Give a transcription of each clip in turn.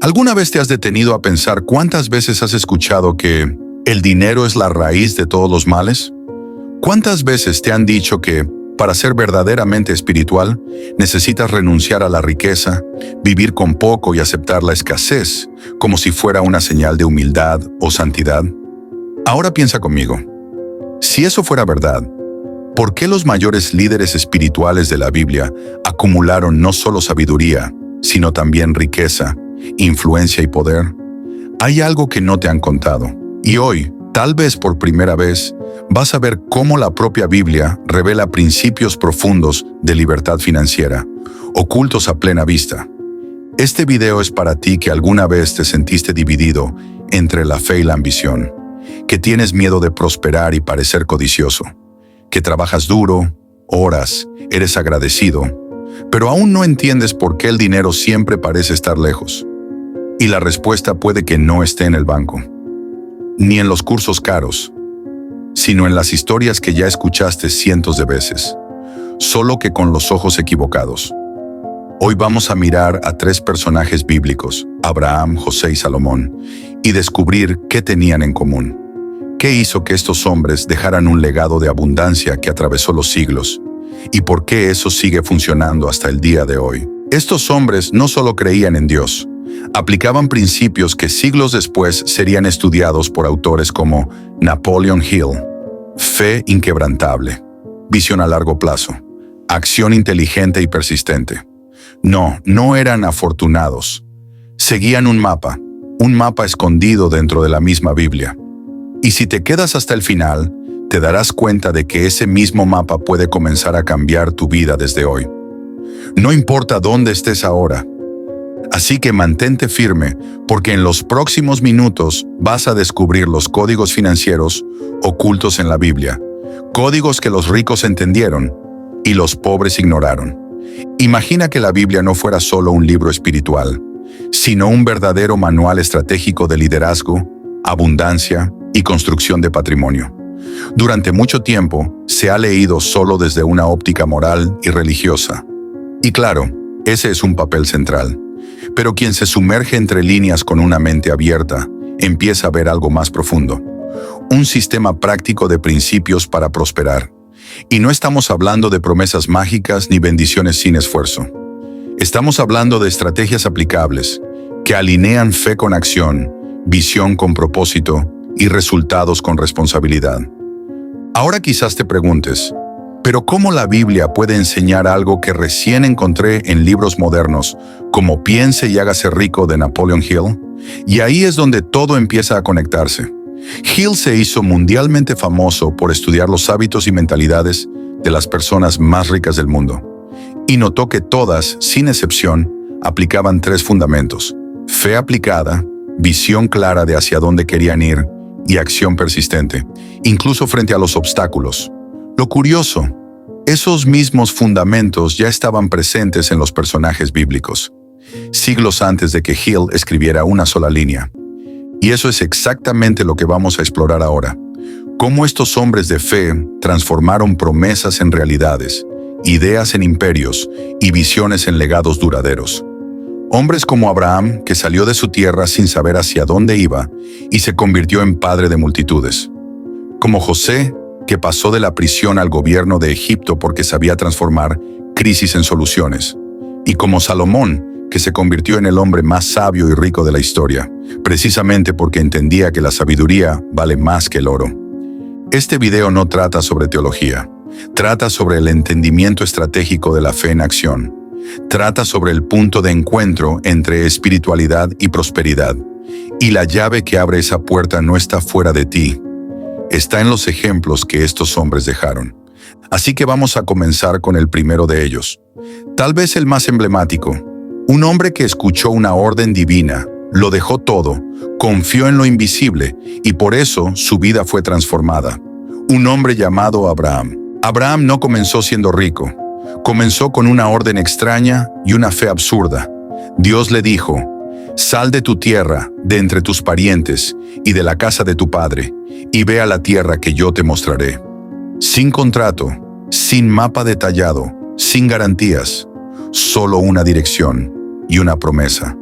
¿Alguna vez te has detenido a pensar cuántas veces has escuchado que el dinero es la raíz de todos los males? ¿Cuántas veces te han dicho que, para ser verdaderamente espiritual, necesitas renunciar a la riqueza, vivir con poco y aceptar la escasez, como si fuera una señal de humildad o santidad? Ahora piensa conmigo. Si eso fuera verdad, ¿por qué los mayores líderes espirituales de la Biblia acumularon no solo sabiduría, sino también riqueza, influencia y poder? Hay algo que no te han contado. Y hoy, tal vez por primera vez, vas a ver cómo la propia Biblia revela principios profundos de libertad financiera, ocultos a plena vista. Este video es para ti que alguna vez te sentiste dividido entre la fe y la ambición, que tienes miedo de prosperar y parecer codicioso, que trabajas duro, oras, eres agradecido, pero aún no entiendes por qué el dinero siempre parece estar lejos. Y la respuesta puede que no esté en el banco, ni en los cursos caros, sino en las historias que ya escuchaste cientos de veces, solo que con los ojos equivocados. Hoy vamos a mirar a 3 personajes bíblicos, Abraham, José y Salomón, y descubrir qué tenían en común. ¿Qué hizo que estos hombres dejaran un legado de abundancia que atravesó los siglos? ¿Y por qué eso sigue funcionando hasta el día de hoy? Estos hombres no solo creían en Dios, aplicaban principios que siglos después serían estudiados por autores como Napoleon Hill. Fe inquebrantable, visión a largo plazo, acción inteligente y persistente. No eran afortunados. Seguían un mapa escondido dentro de la misma Biblia. Y si te quedas hasta el final, te darás cuenta de que ese mismo mapa puede comenzar a cambiar tu vida desde hoy. No importa dónde estés ahora. Así que mantente firme, porque en los próximos minutos vas a descubrir los códigos financieros ocultos en la Biblia, códigos que los ricos entendieron y los pobres ignoraron. Imagina que la Biblia no fuera solo un libro espiritual, sino un verdadero manual estratégico de liderazgo, abundancia y construcción de patrimonio. Durante mucho tiempo se ha leído solo desde una óptica moral y religiosa. Y claro, ese es un papel central. Pero quien se sumerge entre líneas con una mente abierta, empieza a ver algo más profundo. Un sistema práctico de principios para prosperar. Y no estamos hablando de promesas mágicas ni bendiciones sin esfuerzo. Estamos hablando de estrategias aplicables, que alinean fe con acción, visión con propósito y resultados con responsabilidad. Ahora quizás te preguntes, ¿pero cómo la Biblia puede enseñar algo que recién encontré en libros modernos, como Piense y hágase rico de Napoleon Hill? Y ahí es donde todo empieza a conectarse. Hill se hizo mundialmente famoso por estudiar los hábitos y mentalidades de las personas más ricas del mundo. Y notó que todas, sin excepción, aplicaban 3 fundamentos: fe aplicada, visión clara de hacia dónde querían ir y acción persistente, incluso frente a los obstáculos. Lo curioso, esos mismos fundamentos ya estaban presentes en los personajes bíblicos, siglos antes de que Hill escribiera una sola línea. Y eso es exactamente lo que vamos a explorar ahora. Cómo estos hombres de fe transformaron promesas en realidades, ideas en imperios y visiones en legados duraderos. Hombres como Abraham, que salió de su tierra sin saber hacia dónde iba y se convirtió en padre de multitudes. Como José, que pasó de la prisión al gobierno de Egipto porque sabía transformar crisis en soluciones. Y como Salomón, que se convirtió en el hombre más sabio y rico de la historia, precisamente porque entendía que la sabiduría vale más que el oro. Este video no trata sobre teología, trata sobre el entendimiento estratégico de la fe en acción. Trata sobre el punto de encuentro entre espiritualidad y prosperidad. Y la llave que abre esa puerta no está fuera de ti, está en los ejemplos que estos hombres dejaron. Así que vamos a comenzar con el primero de ellos, tal vez el más emblemático. Un hombre que escuchó una orden divina, lo dejó todo, confió en lo invisible y por eso su vida fue transformada. Un hombre llamado Abraham. Abraham no comenzó siendo rico, comenzó con una orden extraña y una fe absurda. Dios le dijo: sal de tu tierra, de entre tus parientes y de la casa de tu padre, y ve a la tierra que yo te mostraré. Sin contrato, sin mapa detallado, sin garantías, solo una dirección y una promesa.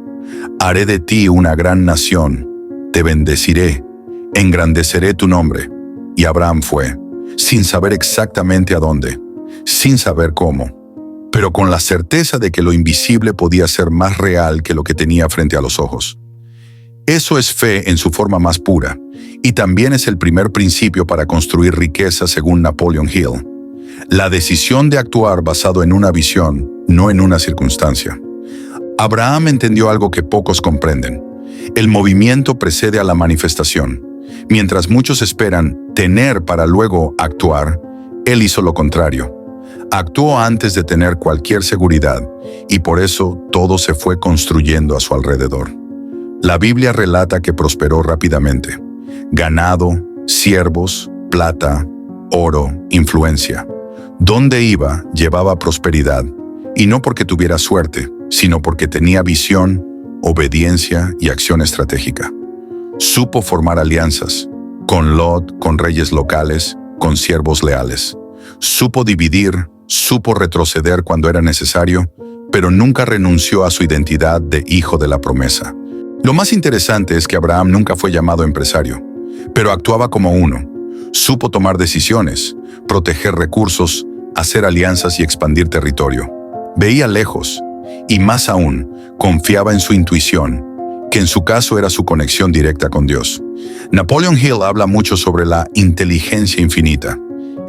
Haré de ti una gran nación, te bendeciré, engrandeceré tu nombre. Y Abraham fue, sin saber exactamente a dónde, sin saber cómo, pero con la certeza de que lo invisible podía ser más real que lo que tenía frente a los ojos. Eso es fe en su forma más pura, y también es el primer principio para construir riqueza según Napoleon Hill. La decisión de actuar basado en una visión, no en una circunstancia. Abraham entendió algo que pocos comprenden. El movimiento precede a la manifestación. Mientras muchos esperan tener para luego actuar, él hizo lo contrario. Actuó antes de tener cualquier seguridad, y por eso todo se fue construyendo a su alrededor. La Biblia relata que prosperó rápidamente. Ganado, siervos, plata, oro, influencia. Donde iba, llevaba prosperidad, y no porque tuviera suerte, sino porque tenía visión, obediencia y acción estratégica. Supo formar alianzas, con Lot, con reyes locales, con siervos leales. Supo dividir, supo retroceder cuando era necesario, pero nunca renunció a su identidad de hijo de la promesa. Lo más interesante es que Abraham nunca fue llamado empresario, pero actuaba como uno. Supo tomar decisiones, proteger recursos, hacer alianzas y expandir territorio. Veía lejos, y más aún, confiaba en su intuición, que en su caso era su conexión directa con Dios. Napoleon Hill habla mucho sobre la inteligencia infinita,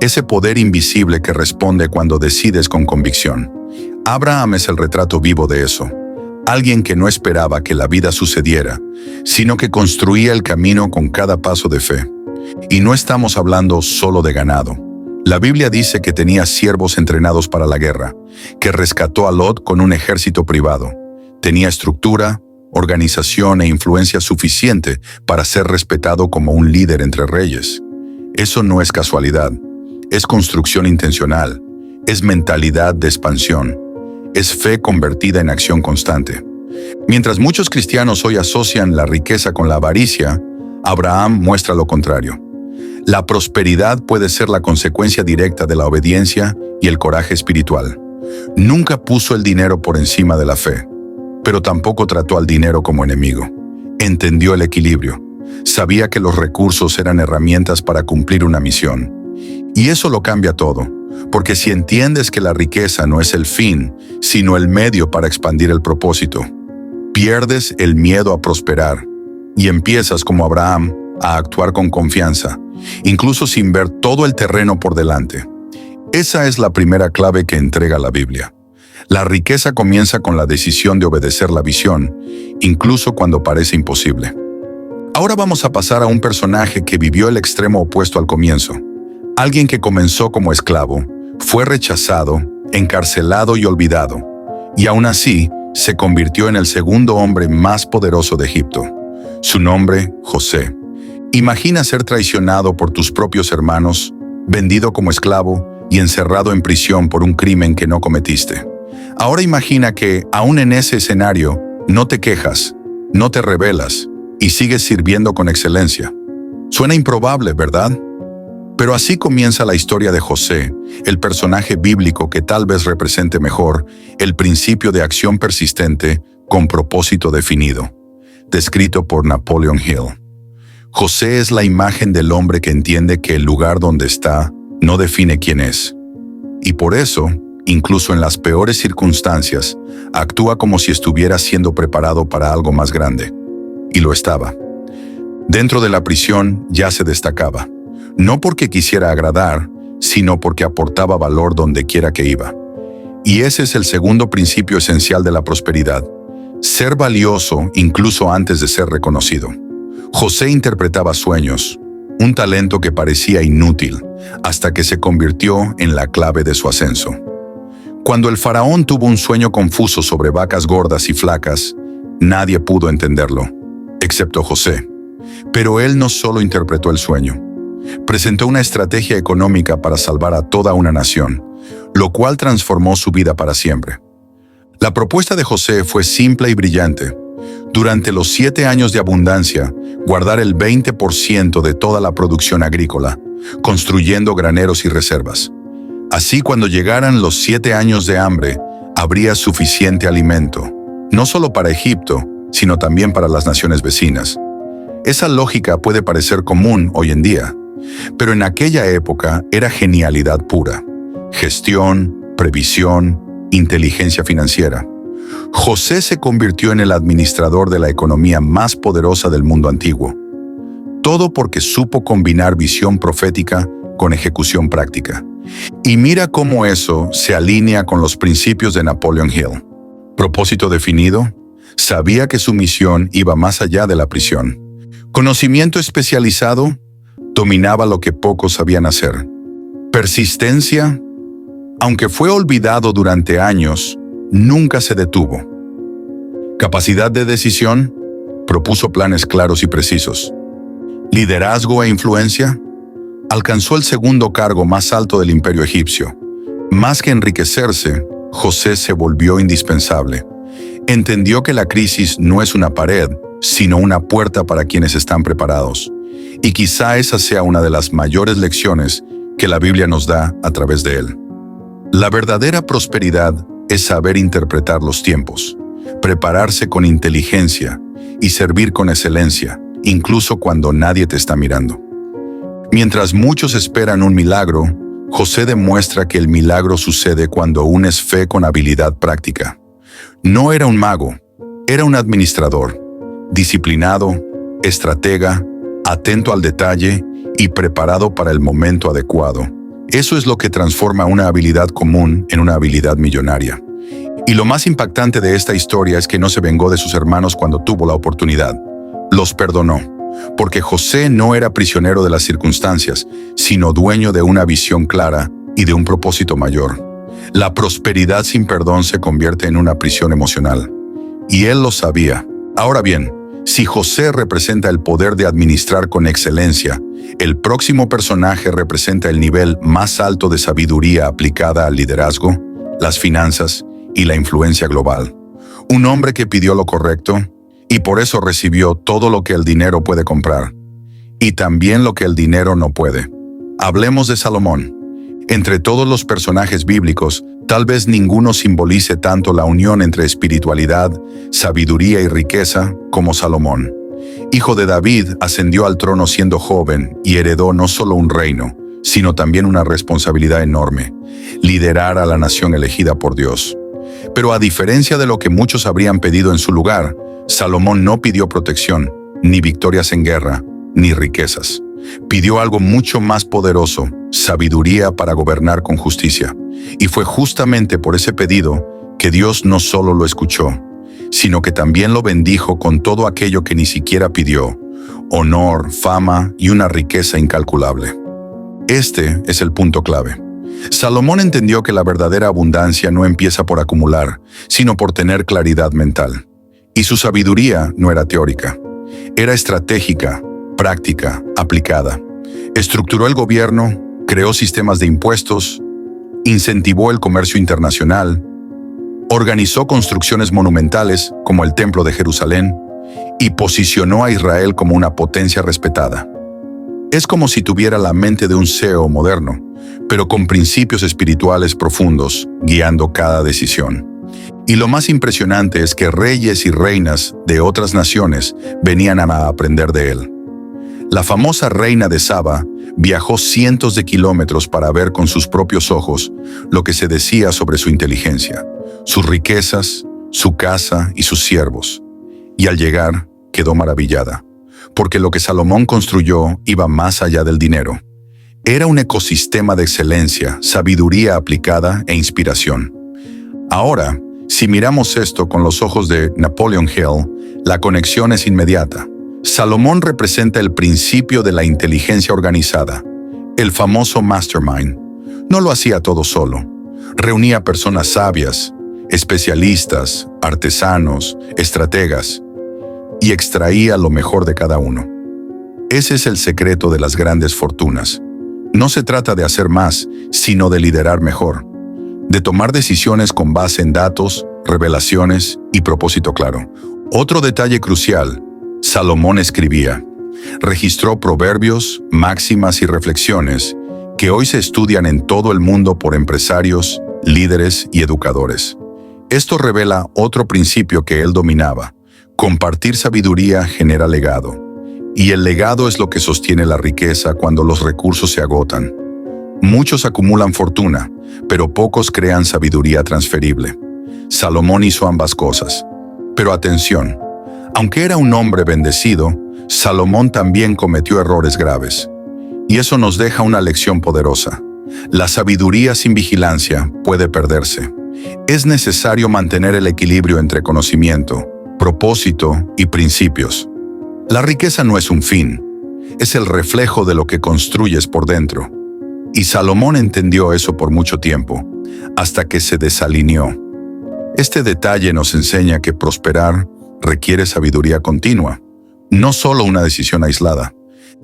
ese poder invisible que responde cuando decides con convicción. Abraham es el retrato vivo de eso. Alguien que no esperaba que la vida sucediera, sino que construía el camino con cada paso de fe. Y no estamos hablando solo de ganado. La Biblia dice que tenía siervos entrenados para la guerra, que rescató a Lot con un ejército privado. Tenía estructura, organización e influencia suficiente para ser respetado como un líder entre reyes. Eso no es casualidad, es construcción intencional, es mentalidad de expansión. Es fe convertida en acción constante. Mientras muchos cristianos hoy asocian la riqueza con la avaricia, Abraham muestra lo contrario. La prosperidad puede ser la consecuencia directa de la obediencia y el coraje espiritual. Nunca puso el dinero por encima de la fe, pero tampoco trató al dinero como enemigo. Entendió el equilibrio. Sabía que los recursos eran herramientas para cumplir una misión. Y eso lo cambia todo. Porque si entiendes que la riqueza no es el fin, sino el medio para expandir el propósito, pierdes el miedo a prosperar y empiezas como Abraham a actuar con confianza, incluso sin ver todo el terreno por delante. Esa es la primera clave que entrega la Biblia. La riqueza comienza con la decisión de obedecer la visión, incluso cuando parece imposible. Ahora vamos a pasar a un personaje que vivió el extremo opuesto al comienzo. Alguien que comenzó como esclavo, fue rechazado, encarcelado y olvidado, y aún así se convirtió en el segundo hombre más poderoso de Egipto. Su nombre, José. Imagina ser traicionado por tus propios hermanos, vendido como esclavo y encerrado en prisión por un crimen que no cometiste. Ahora imagina que, aún en ese escenario, no te quejas, no te rebelas y sigues sirviendo con excelencia. Suena improbable, ¿verdad? Pero así comienza la historia de José, el personaje bíblico que tal vez represente mejor el principio de acción persistente con propósito definido, descrito por Napoleon Hill. José es la imagen del hombre que entiende que el lugar donde está no define quién es. Y por eso, incluso en las peores circunstancias, actúa como si estuviera siendo preparado para algo más grande. Y lo estaba. Dentro de la prisión ya se destacaba. No porque quisiera agradar, sino porque aportaba valor donde quiera que iba. Y ese es el segundo principio esencial de la prosperidad: ser valioso incluso antes de ser reconocido. José interpretaba sueños, un talento que parecía inútil, hasta que se convirtió en la clave de su ascenso. Cuando el faraón tuvo un sueño confuso sobre vacas gordas y flacas, nadie pudo entenderlo, excepto José. Pero él no solo interpretó el sueño, presentó una estrategia económica para salvar a toda una nación, lo cual transformó su vida para siempre. La propuesta de José fue simple y brillante. Durante los 7 años de abundancia, guardar el 20% de toda la producción agrícola, construyendo graneros y reservas. Así, cuando llegaran los 7 años de hambre, habría suficiente alimento, no solo para Egipto, sino también para las naciones vecinas. Esa lógica puede parecer común hoy en día, pero en aquella época era genialidad pura. Gestión, previsión, inteligencia financiera. José se convirtió en el administrador de la economía más poderosa del mundo antiguo. Todo porque supo combinar visión profética con ejecución práctica. Y mira cómo eso se alinea con los principios de Napoleon Hill. Propósito definido, sabía que su misión iba más allá de la prisión. Conocimiento especializado, dominaba lo que pocos sabían hacer. Persistencia, aunque fue olvidado durante años, nunca se detuvo. Capacidad de decisión, propuso planes claros y precisos. Liderazgo e influencia, alcanzó el segundo cargo más alto del imperio egipcio. Más que enriquecerse, José se volvió indispensable. Entendió que la crisis no es una pared, sino una puerta para quienes están preparados. Y quizá esa sea una de las mayores lecciones que la Biblia nos da a través de él. La verdadera prosperidad es saber interpretar los tiempos, prepararse con inteligencia y servir con excelencia, incluso cuando nadie te está mirando. Mientras muchos esperan un milagro, José demuestra que el milagro sucede cuando unes fe con habilidad práctica. No era un mago, era un administrador, disciplinado, estratega, atento al detalle y preparado para el momento adecuado. Eso es lo que transforma una habilidad común en una habilidad millonaria. Y lo más impactante de esta historia es que no se vengó de sus hermanos cuando tuvo la oportunidad. Los perdonó, porque José no era prisionero de las circunstancias, sino dueño de una visión clara y de un propósito mayor. La prosperidad sin perdón se convierte en una prisión emocional. Y él lo sabía. Ahora bien, si José representa el poder de administrar con excelencia, el próximo personaje representa el nivel más alto de sabiduría aplicada al liderazgo, las finanzas y la influencia global. Un hombre que pidió lo correcto y por eso recibió todo lo que el dinero puede comprar, y también lo que el dinero no puede. Hablemos de Salomón. Entre todos los personajes bíblicos, tal vez ninguno simbolice tanto la unión entre espiritualidad, sabiduría y riqueza como Salomón. Hijo de David, ascendió al trono siendo joven y heredó no solo un reino, sino también una responsabilidad enorme: liderar a la nación elegida por Dios. Pero a diferencia de lo que muchos habrían pedido en su lugar, Salomón no pidió protección, ni victorias en guerra, ni riquezas. Pidió algo mucho más poderoso: sabiduría para gobernar con justicia. Y fue justamente por ese pedido que Dios no solo lo escuchó, sino que también lo bendijo con todo aquello que ni siquiera pidió: honor, fama y una riqueza incalculable. Este es el punto clave. Salomón entendió que la verdadera abundancia no empieza por acumular, sino por tener claridad mental. Y su sabiduría no era teórica, era estratégica, práctica, aplicada. Estructuró el gobierno, creó sistemas de impuestos, incentivó el comercio internacional, organizó construcciones monumentales como el Templo de Jerusalén y posicionó a Israel como una potencia respetada. Es como si tuviera la mente de un CEO moderno, pero con principios espirituales profundos, guiando cada decisión. Y lo más impresionante es que reyes y reinas de otras naciones venían a aprender de él. La famosa reina de Saba viajó cientos de kilómetros para ver con sus propios ojos lo que se decía sobre su inteligencia, sus riquezas, su casa y sus siervos. Y al llegar, quedó maravillada, porque lo que Salomón construyó iba más allá del dinero. Era un ecosistema de excelencia, sabiduría aplicada e inspiración. Ahora, si miramos esto con los ojos de Napoleon Hill, la conexión es inmediata. Salomón representa el principio de la inteligencia organizada, el famoso mastermind. No lo hacía todo solo. Reunía personas sabias, especialistas, artesanos, estrategas, y extraía lo mejor de cada uno. Ese es el secreto de las grandes fortunas. No se trata de hacer más, sino de liderar mejor, de tomar decisiones con base en datos, revelaciones y propósito claro. Otro detalle crucial: Salomón escribía. Registró proverbios, máximas y reflexiones que hoy se estudian en todo el mundo por empresarios, líderes y educadores. Esto revela otro principio que él dominaba: Compartir sabiduría genera legado, y el legado es lo que sostiene la riqueza cuando los recursos se agotan. Muchos acumulan fortuna, pero pocos crean sabiduría transferible. Salomón hizo ambas cosas. Pero atención, aunque era un hombre bendecido, Salomón también cometió errores graves. Y eso nos deja una lección poderosa. La sabiduría sin vigilancia puede perderse. Es necesario mantener el equilibrio entre conocimiento, propósito y principios. La riqueza no es un fin, es el reflejo de lo que construyes por dentro. Y Salomón entendió eso por mucho tiempo, hasta que se desalineó. Este detalle nos enseña que prosperar requiere sabiduría continua, no solo una decisión aislada.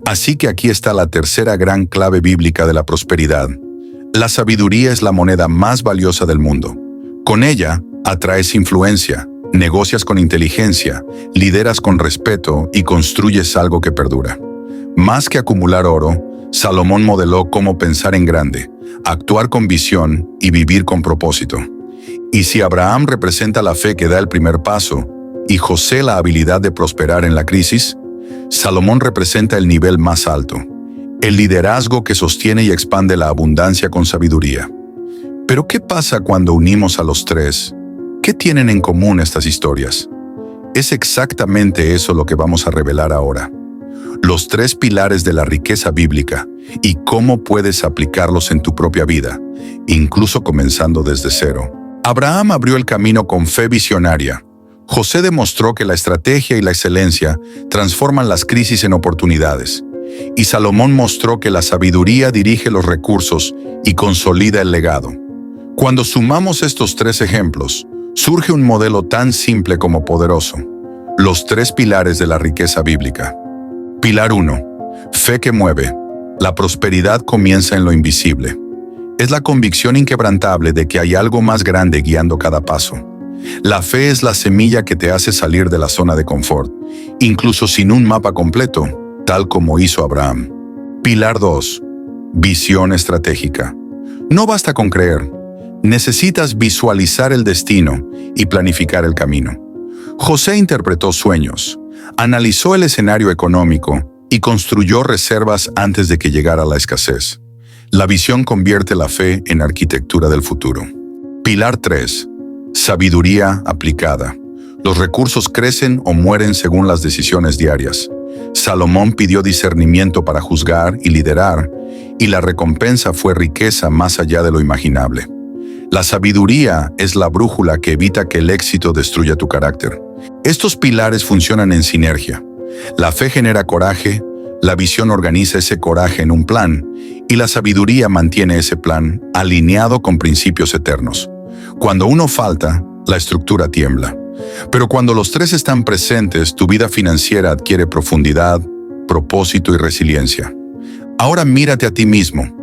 Así que aquí está la tercera gran clave bíblica de la prosperidad. La sabiduría es la moneda más valiosa del mundo. Con ella, atraes influencia, negocias con inteligencia, lideras con respeto y construyes algo que perdura. Más que acumular oro, Salomón modeló cómo pensar en grande, actuar con visión y vivir con propósito. Y si Abraham representa la fe que da el primer paso y José la habilidad de prosperar en la crisis, Salomón representa el nivel más alto, el liderazgo que sostiene y expande la abundancia con sabiduría. Pero ¿qué pasa cuando unimos a los tres? ¿Qué tienen en común estas historias? Es exactamente eso lo que vamos a revelar ahora. Los tres pilares de la riqueza bíblica y cómo puedes aplicarlos en tu propia vida, incluso comenzando desde cero. Abraham abrió el camino con fe visionaria. José demostró que la estrategia y la excelencia transforman las crisis en oportunidades. Y Salomón mostró que la sabiduría dirige los recursos y consolida el legado. Cuando sumamos estos tres ejemplos, surge un modelo tan simple como poderoso. Los tres pilares de la riqueza bíblica. Pilar 1. Fe que mueve. La prosperidad comienza en lo invisible. Es la convicción inquebrantable de que hay algo más grande guiando cada paso. La fe es la semilla que te hace salir de la zona de confort, incluso sin un mapa completo, tal como hizo Abraham. Pilar 2. Visión estratégica. No basta con creer. Necesitas visualizar el destino y planificar el camino. José interpretó sueños, analizó el escenario económico y construyó reservas antes de que llegara la escasez. La visión convierte la fe en arquitectura del futuro. Pilar 3. Sabiduría aplicada. Los recursos crecen o mueren según las decisiones diarias. Salomón pidió discernimiento para juzgar y liderar, y la recompensa fue riqueza más allá de lo imaginable. La sabiduría es la brújula que evita que el éxito destruya tu carácter. Estos pilares funcionan en sinergia. La fe genera coraje, la visión organiza ese coraje en un plan, y la sabiduría mantiene ese plan alineado con principios eternos. Cuando uno falta, la estructura tiembla. Pero cuando los tres están presentes, tu vida financiera adquiere profundidad, propósito y resiliencia. Ahora mírate a ti mismo.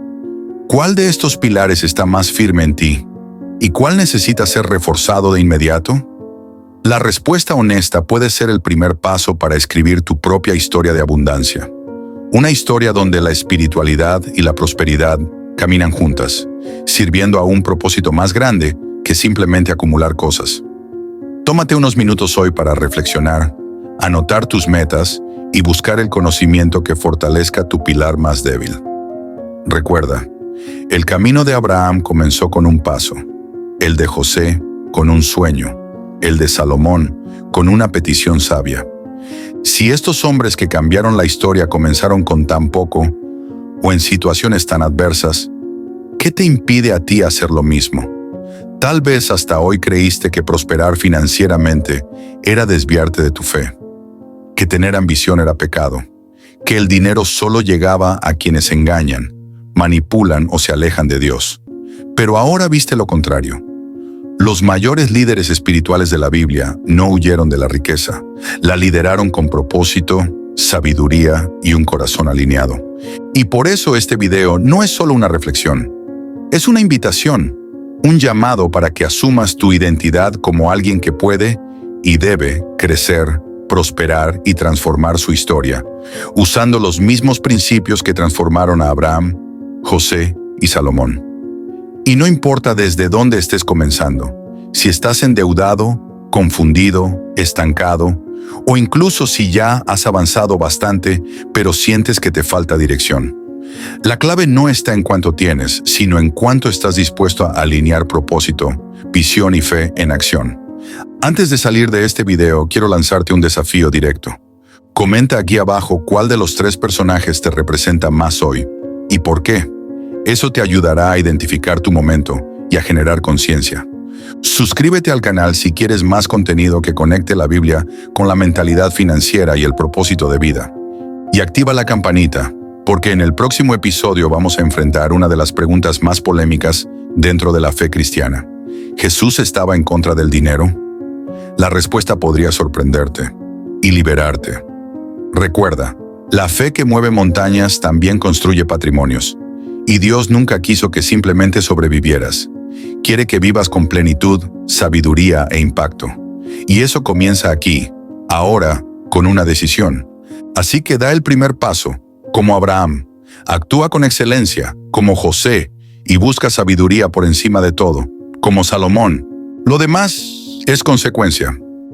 ¿Cuál de estos pilares está más firme en ti? ¿Y cuál necesita ser reforzado de inmediato? La respuesta honesta puede ser el primer paso para escribir tu propia historia de abundancia. Una historia donde la espiritualidad y la prosperidad caminan juntas, sirviendo a un propósito más grande que simplemente acumular cosas. Tómate unos minutos hoy para reflexionar, anotar tus metas y buscar el conocimiento que fortalezca tu pilar más débil. Recuerda, el camino de Abraham comenzó con un paso, el de José con un sueño, el de Salomón con una petición sabia. Si estos hombres que cambiaron la historia comenzaron con tan poco o en situaciones tan adversas, ¿qué te impide a ti hacer lo mismo? Tal vez hasta hoy creíste que prosperar financieramente era desviarte de tu fe, que tener ambición era pecado, que el dinero solo llegaba a quienes engañan, manipulan o se alejan de Dios. Pero ahora viste lo contrario. Los mayores líderes espirituales de la Biblia no huyeron de la riqueza, la lideraron con propósito, sabiduría y un corazón alineado. Y por eso este video no es solo una reflexión, es una invitación, un llamado para que asumas tu identidad como alguien que puede y debe crecer, prosperar y transformar su historia, usando los mismos principios que transformaron a Abraham, José y Salomón. Y no importa desde dónde estés comenzando, si estás endeudado, confundido, estancado, O incluso si ya has avanzado bastante, pero sientes que te falta dirección. La clave no está en cuánto tienes, sino en cuánto estás dispuesto a alinear propósito, visión y fe en acción. Antes de salir de este video, quiero lanzarte un desafío directo. Comenta aquí abajo cuál de los 3 personajes te representa más hoy y por qué. Eso te ayudará a identificar tu momento y a generar conciencia. Suscríbete al canal si quieres más contenido que conecte la Biblia con la mentalidad financiera y el propósito de vida. Y activa la campanita, porque en el próximo episodio vamos a enfrentar una de las preguntas más polémicas dentro de la fe cristiana. ¿Jesús estaba en contra del dinero? La respuesta podría sorprenderte y liberarte. Recuerda, la fe que mueve montañas también construye patrimonios. Y Dios nunca quiso que simplemente sobrevivieras. Quiere que vivas con plenitud, sabiduría e impacto. Y eso comienza aquí, ahora, con una decisión. Así que da el primer paso, como Abraham. Actúa con excelencia, como José, y busca sabiduría por encima de todo, como Salomón. Lo demás es consecuencia.